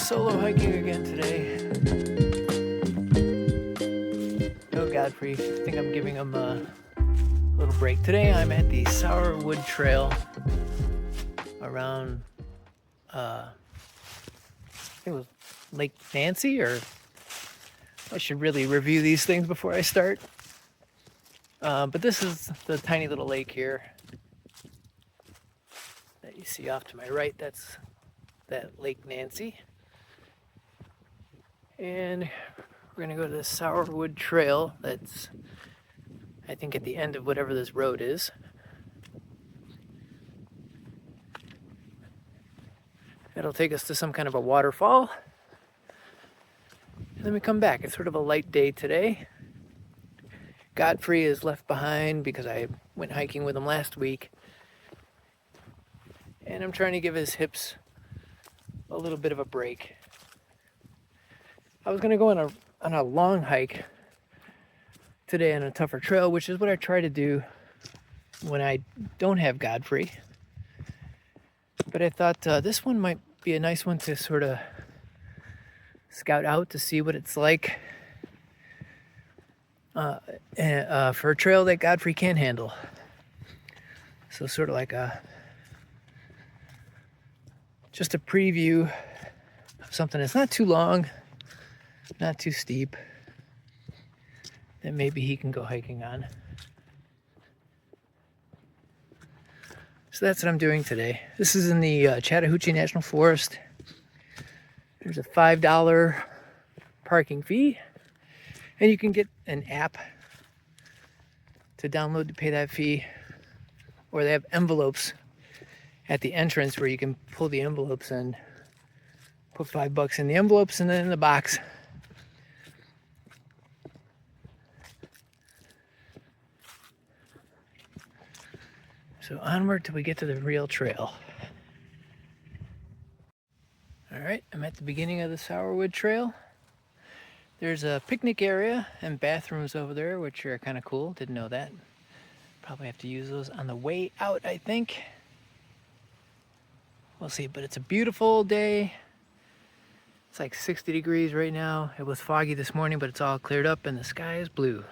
Solo hiking again today. No Godfrey, I think I'm giving him a little break. Today I'm at the Sourwood Trail around, I think it was Lake Nancy, or I should really review these things before I start. But this is the tiny little lake here that you see off to my right. That's that Lake Nancy. And we're gonna go to the Sourwood Trail that's, I think, at the end of whatever this road is. It'll take us to some kind of a waterfall. And then we come back. It's sort of a light day today. Godfrey is left behind because I went hiking with him last week. And I'm trying to give his hips a little bit of a break. I was gonna go on a long hike today on a tougher trail, which is what I try to do when I don't have Godfrey. But I thought this one might be a nice one to sort of scout out to see what it's like for a trail that Godfrey can handle. So sort of like just a preview of something that's not too long, not too steep, that maybe he can go hiking on. So that's what I'm doing today. This is in the Chattahoochee National Forest. There's a $5 parking fee, and you can get an app to download to pay that fee, or they have envelopes at the entrance where you can pull the envelopes and put $5 in the envelopes and then in the box. So onward till we get to the real trail. All right, I'm at the beginning of the Sourwood Trail. There's a picnic area and bathrooms over there, which are kind of cool. Didn't know that. Probably have to use those on the way out, I think. We'll see, but it's a beautiful day. It's like 60 degrees right now. It was foggy this morning, but it's all cleared up and the sky is blue.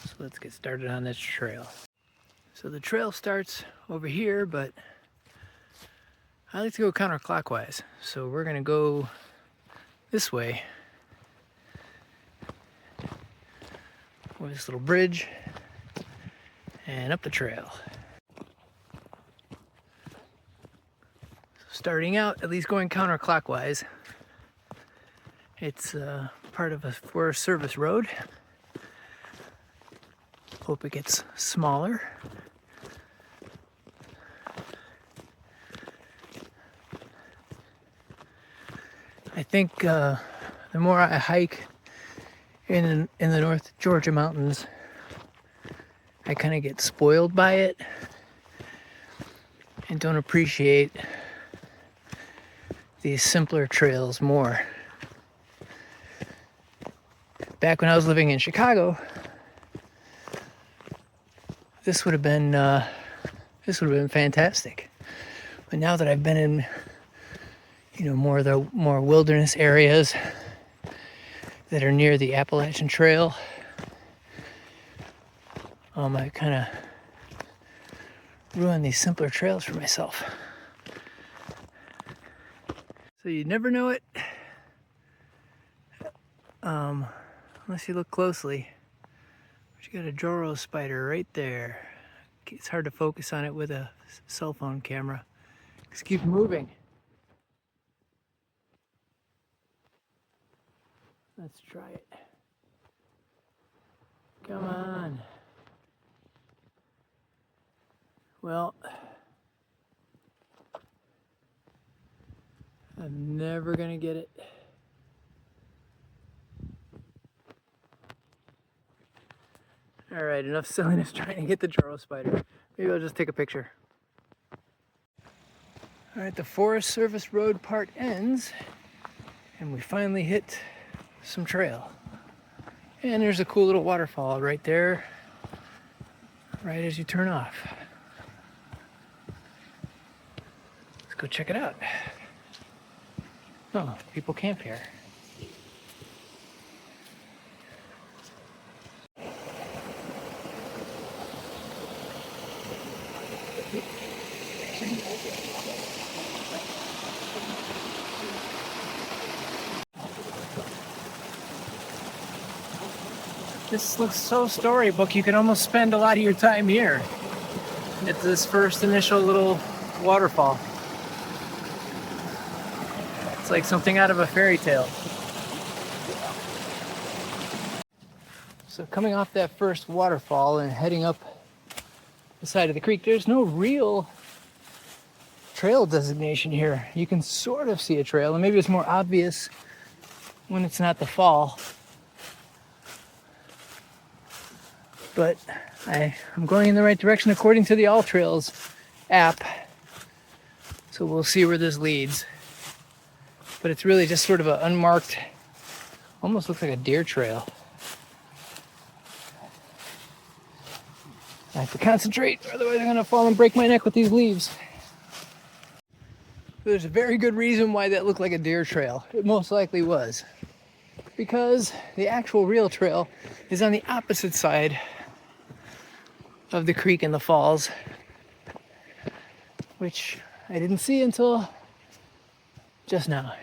So let's get started on this trail. So the trail starts over here, but I like to go counterclockwise. So we're gonna go this way with this little bridge and up the trail. Starting out, at least going counterclockwise. It's part of a Forest Service road. Hope it gets smaller. I think the more I hike in the North Georgia mountains, I kind of get spoiled by it and don't appreciate these simpler trails more. Back when I was living in Chicago, this would have been fantastic. But now that I've been in, more wilderness areas that are near the Appalachian Trail, I kind of ruin these simpler trails for myself. So you never know it unless you look closely. But you got a Joro spider right there. It's hard to focus on it with a cell phone camera. Just keep moving. Let's try it. Come on. Well, I'm never gonna get it. All right, enough silliness trying to get the Joro spider. Maybe I'll just take a picture. All right, the Forest Service road part ends, and we finally hit some trail. And there's a cool little waterfall right there, right as you turn off. Let's go check it out. Oh, people camp here. This looks so storybook, you can almost spend a lot of your time here at this first initial little waterfall. It's like something out of a fairy tale. So coming off that first waterfall and heading up the side of the creek, there's no real trail designation here. You can sort of see a trail, and maybe it's more obvious when it's not the fall. But I'm going in the right direction according to the All Trails app. So we'll see where this leads. But it's really just sort of an unmarked, almost looks like a deer trail. I have to concentrate, otherwise I'm gonna fall and break my neck with these leaves. There's a very good reason why that looked like a deer trail. It most likely was. Because the actual real trail is on the opposite side of the creek and the falls, which I didn't see until just now.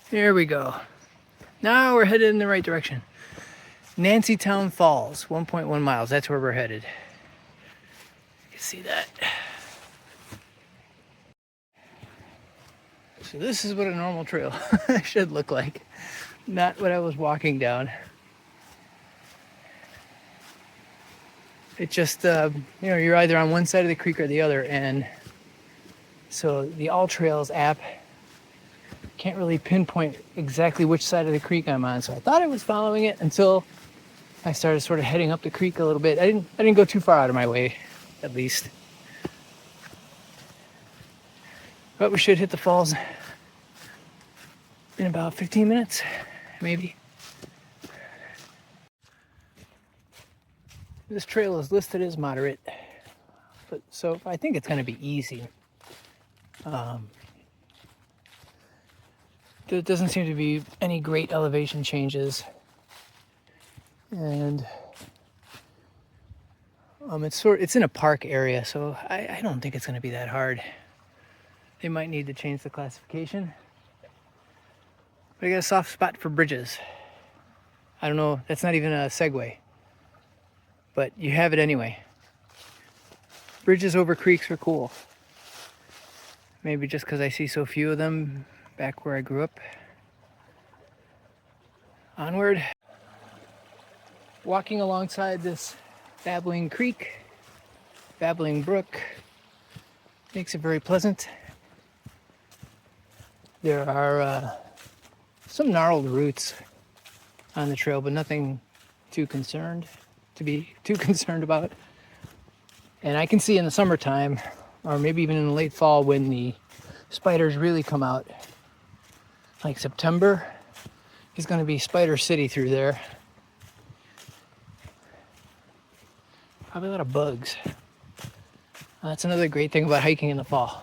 There we go. Now we're headed in the right direction. Nancytown Falls, 1.1 miles. That's where we're headed. You can see that. So this is what a normal trail should look like. Not what I was walking down. It just, you're either on one side of the creek or the other, and so the All Trails app can't really pinpoint exactly which side of the creek I'm on. So I thought I was following it until I started sort of heading up the creek a little bit. I didn't go too far out of my way, at least. But we should hit the falls in about 15 minutes, maybe. This trail is listed as moderate, but so I think it's going to be easy. There doesn't seem to be any great elevation changes, and it's in a park area, so I don't think it's going to be that hard. They might need to change the classification, but I got a soft spot for bridges. I don't know, that's not even a segue. But you have it anyway. Bridges over creeks are cool. Maybe just because I see so few of them back where I grew up. Onward. Walking alongside this babbling creek, babbling brook, makes it very pleasant. There are some gnarled roots on the trail, but nothing to be too concerned about. And I can see in the summertime, or maybe even in the late fall, when the spiders really come out, like September is going to be Spider City through there. Probably a lot of bugs. That's another great thing about hiking in the fall.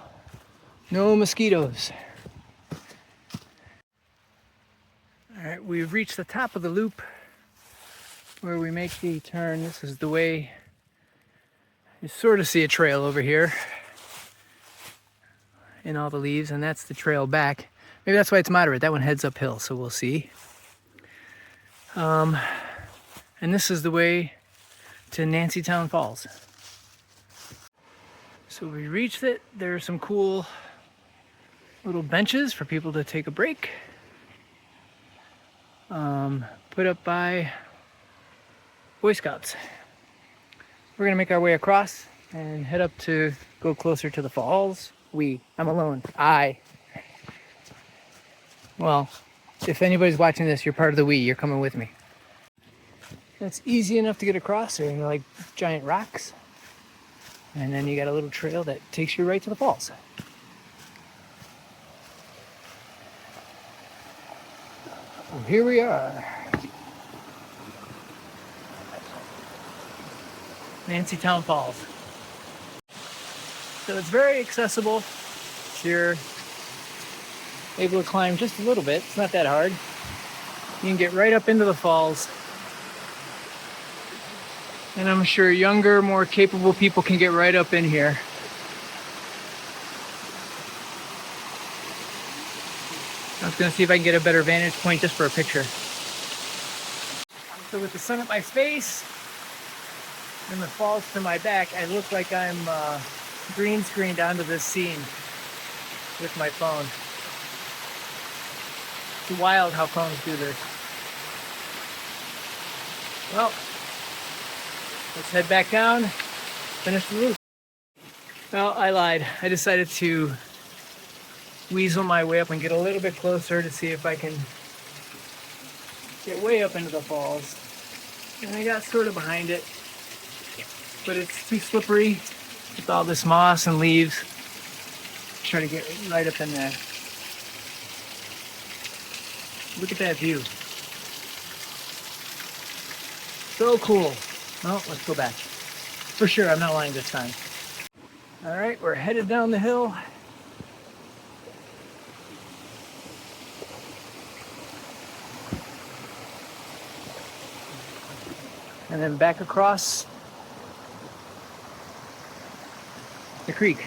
No mosquitoes. All right, we've reached the top of the loop where we make the turn. This is the way. You sort of see a trail over here in all the leaves, and that's the trail back. Maybe that's why it's moderate. That one heads uphill, so we'll see. And this is the way to Nancytown Falls. So we reached it. There are some cool little benches for people to take a break. Put up by Boy Scouts. We're gonna make our way across and head up to go closer to the falls. I'm alone. Well, if anybody's watching this, you're part of the we, you're coming with me. It's easy enough to get across. There are like giant rocks. And then you got a little trail that takes you right to the falls. Well, here we are. Nancytown Falls. So it's very accessible. You're able to climb just a little bit. It's not that hard. You can get right up into the falls. And I'm sure younger, more capable people can get right up in here. I was gonna see if I can get a better vantage point just for a picture. So with the sun at my face and the falls to my back, I look like I'm green screened onto this scene with my phone. It's wild how phones do this. Well, let's head back down, finish the loop. Well, I lied. I decided to weasel my way up and get a little bit closer to see if I can get way up into the falls. And I got sort of behind it, but it's too slippery with all this moss and leaves. Try to get right up in there. Look at that view. So cool. Well, let's go back. For sure, I'm not lying this time. All right, we're headed down the hill. And then back across the creek.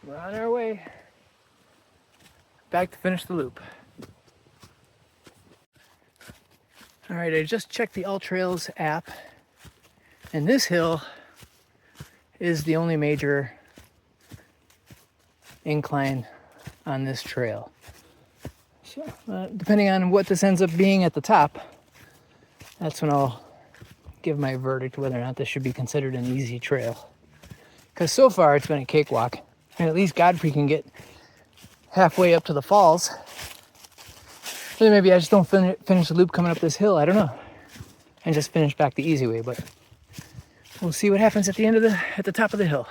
We're on our way back to finish the loop. All right, I just checked the All Trails app, and this hill is the only major incline on this trail. So, depending on what this ends up being at the top, that's when I'll give my verdict whether or not this should be considered an easy trail. Because so far it's been a cakewalk, and at least Godfrey can get halfway up to the falls. So maybe I just don't finish the loop coming up this hill, I don't know, and just finish back the easy way, but we'll see what happens at the end of at the top of the hill.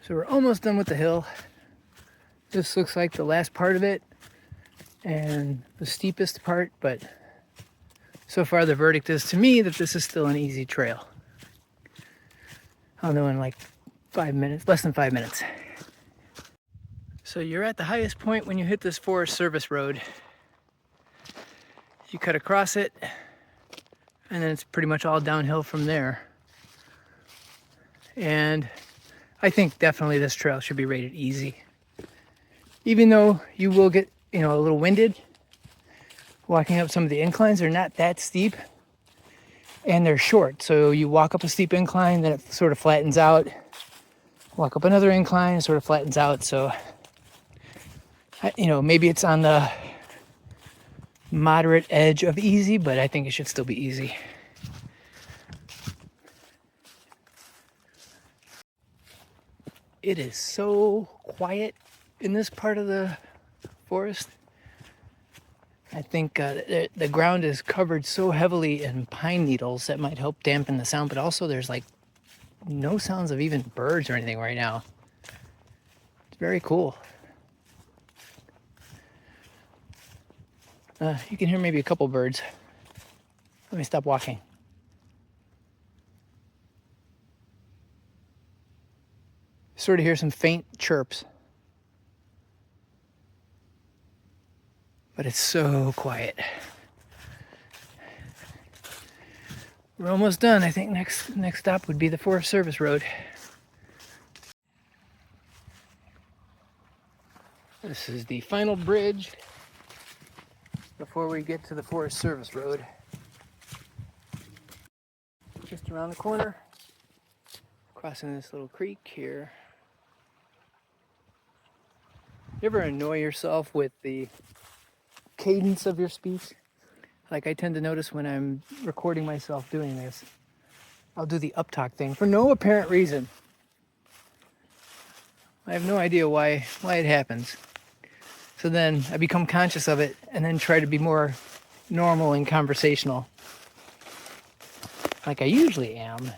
So we're almost done with the hill. This looks like the last part of it and the steepest part, but so far the verdict is to me that this is still an easy trail. I'll know in like 5 minutes, less than 5 minutes. So you're at the highest point when you hit this Forest Service road. You cut across it, and then it's pretty much all downhill from there. And I think definitely this trail should be rated easy. Even though you will get, a little winded walking up some of the inclines, they're not that steep and they're short. So you walk up a steep incline, then it sort of flattens out. Walk up another incline, it sort of flattens out. So, maybe it's on the moderate edge of easy, but I think it should still be easy. It is so quiet in this part of the forest. I think the ground is covered so heavily in pine needles that might help dampen the sound, but also there's like no sounds of even birds or anything right now. It's very cool. You can hear maybe a couple birds. Let me stop walking. Sort of hear some faint chirps. But it's so quiet. We're almost done. I think next stop would be the Forest Service Road. This is the final bridge before we get to the Forest Service Road. Just around the corner, crossing this little creek here. You ever annoy yourself with the cadence of your speech? Like I tend to notice when I'm recording myself doing this, I'll do the uptalk thing for no apparent reason. I have no idea why it happens. So then I become conscious of it and then try to be more normal and conversational, like I usually am.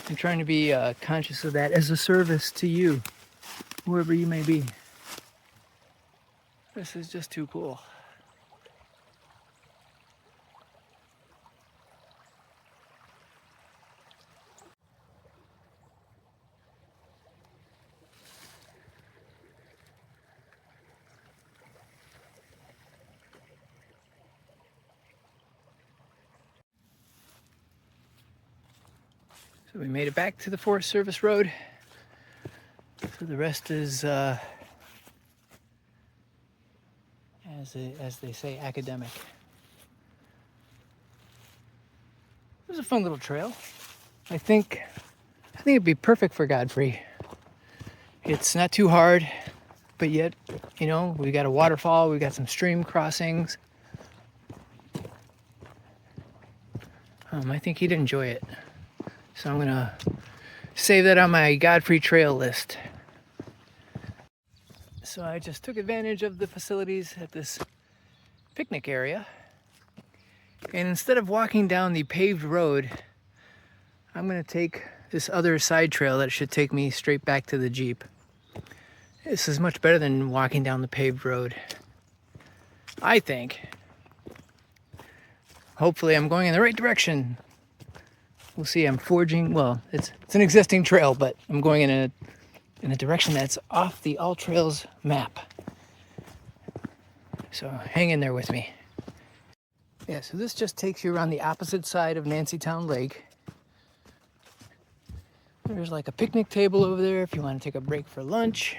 I'm trying to be conscious of that as a service to you, whoever you may be. This is just too cool. So we made it back to the Forest Service Road. So the rest is, as they say, academic. It was a fun little trail. I think it'd be perfect for Godfrey. It's not too hard, but yet, you know, we got a waterfall, we got some stream crossings. I think he'd enjoy it. So I'm gonna save that on my Godfrey trail list. So I just took advantage of the facilities at this picnic area. And instead of walking down the paved road, I'm gonna take this other side trail that should take me straight back to the Jeep. This is much better than walking down the paved road, I think. Hopefully I'm going in the right direction. We'll see. I'm forging, well, it's an existing trail, but I'm going in a direction that's off the All Trails map. So hang in there with me. Yeah, so this just takes you around the opposite side of Nancytown Lake. There's like a picnic table over there if you want to take a break for lunch.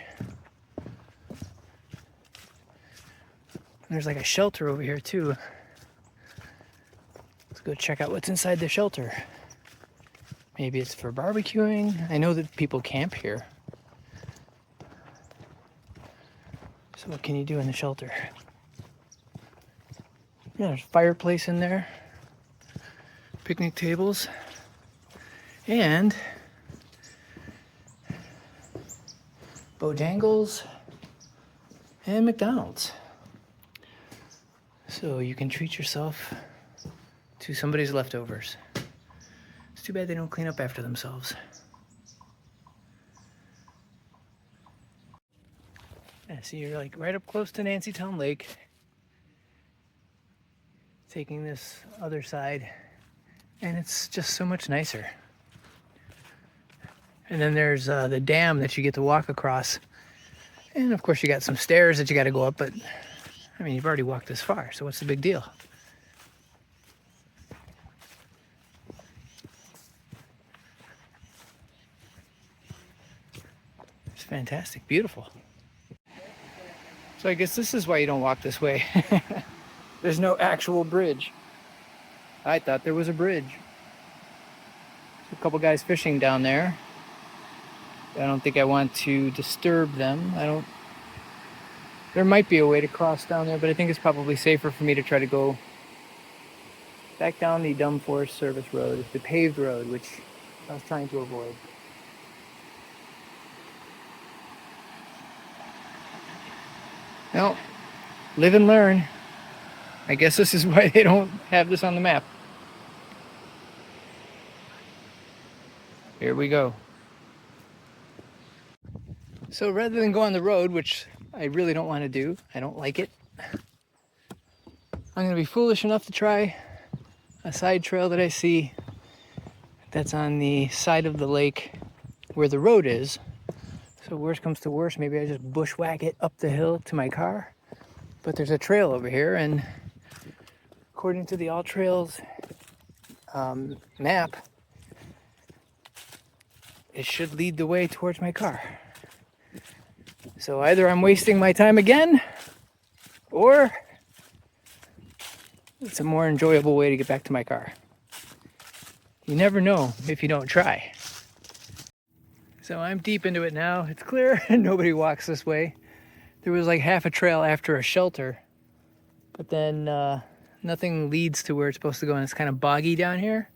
There's like a shelter over here too. Let's go check out what's inside the shelter. Maybe it's for barbecuing. I know that people camp here. So what can you do in the shelter? Yeah, there's a fireplace in there. Picnic tables. And Bojangles and McDonald's. So you can treat yourself to somebody's leftovers. It's too bad they don't clean up after themselves. Yeah, so you're like right up close to Nancytown Lake. Taking this other side, and it's just so much nicer. And then there's the dam that you get to walk across. And of course you got some stairs that you got to go up, but I mean, you've already walked this far, so what's the big deal? It's fantastic, beautiful. So I guess this is why you don't walk this way. There's no actual bridge. I thought there was a bridge. There's a couple guys fishing down there. I don't think I want to disturb them. There might be a way to cross down there, but I think it's probably safer for me to try to go back down the dumb Forest Service road, the paved road, which I was trying to avoid. Well, live and learn. I guess this is why they don't have this on the map. Here we go. So rather than go on the road, which I really don't want to do, I don't like it, I'm going to be foolish enough to try a side trail that I see that's on the side of the lake where the road is. So worst comes to worst, maybe I just bushwhack it up the hill to my car. But there's a trail over here, and according to the All Trails map, it should lead the way towards my car. So either I'm wasting my time again, or it's a more enjoyable way to get back to my car. You never know if you don't try. So I'm deep into it now. It's clear nobody walks this way. There was like half a trail after a shelter, but then nothing leads to where it's supposed to go, and it's kind of boggy down here.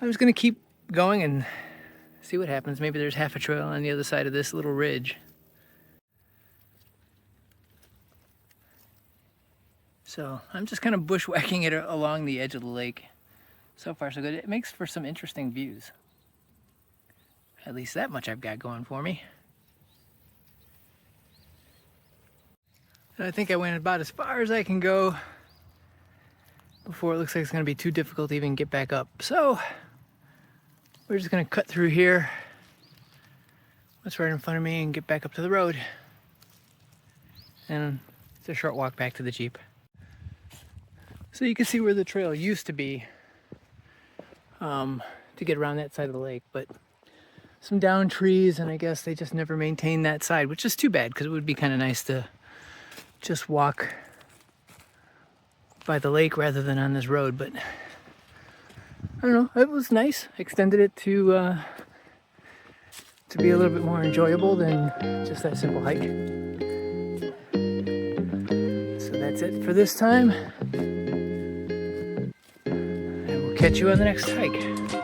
I'm just gonna keep going and see what happens. Maybe there's half a trail on the other side of this little ridge. So I'm just kind of bushwhacking it along the edge of the lake. So far so good. It makes for some interesting views. At least that much I've got going for me. And I think I went about as far as I can go before it looks like it's going to be too difficult to even get back up. So we're just going to cut through here, what's right in front of me, and get back up to the road. And it's a short walk back to the Jeep. So you can see where the trail used to be to get around that side of the lake, but some down trees, and I guess they just never maintained that side, which is too bad because it would be kind of nice to just walk by the lake rather than on this road. But I don't know, it was nice. Extended it to be a little bit more enjoyable than just that simple hike. So that's it for this time, and we'll catch you on the next hike.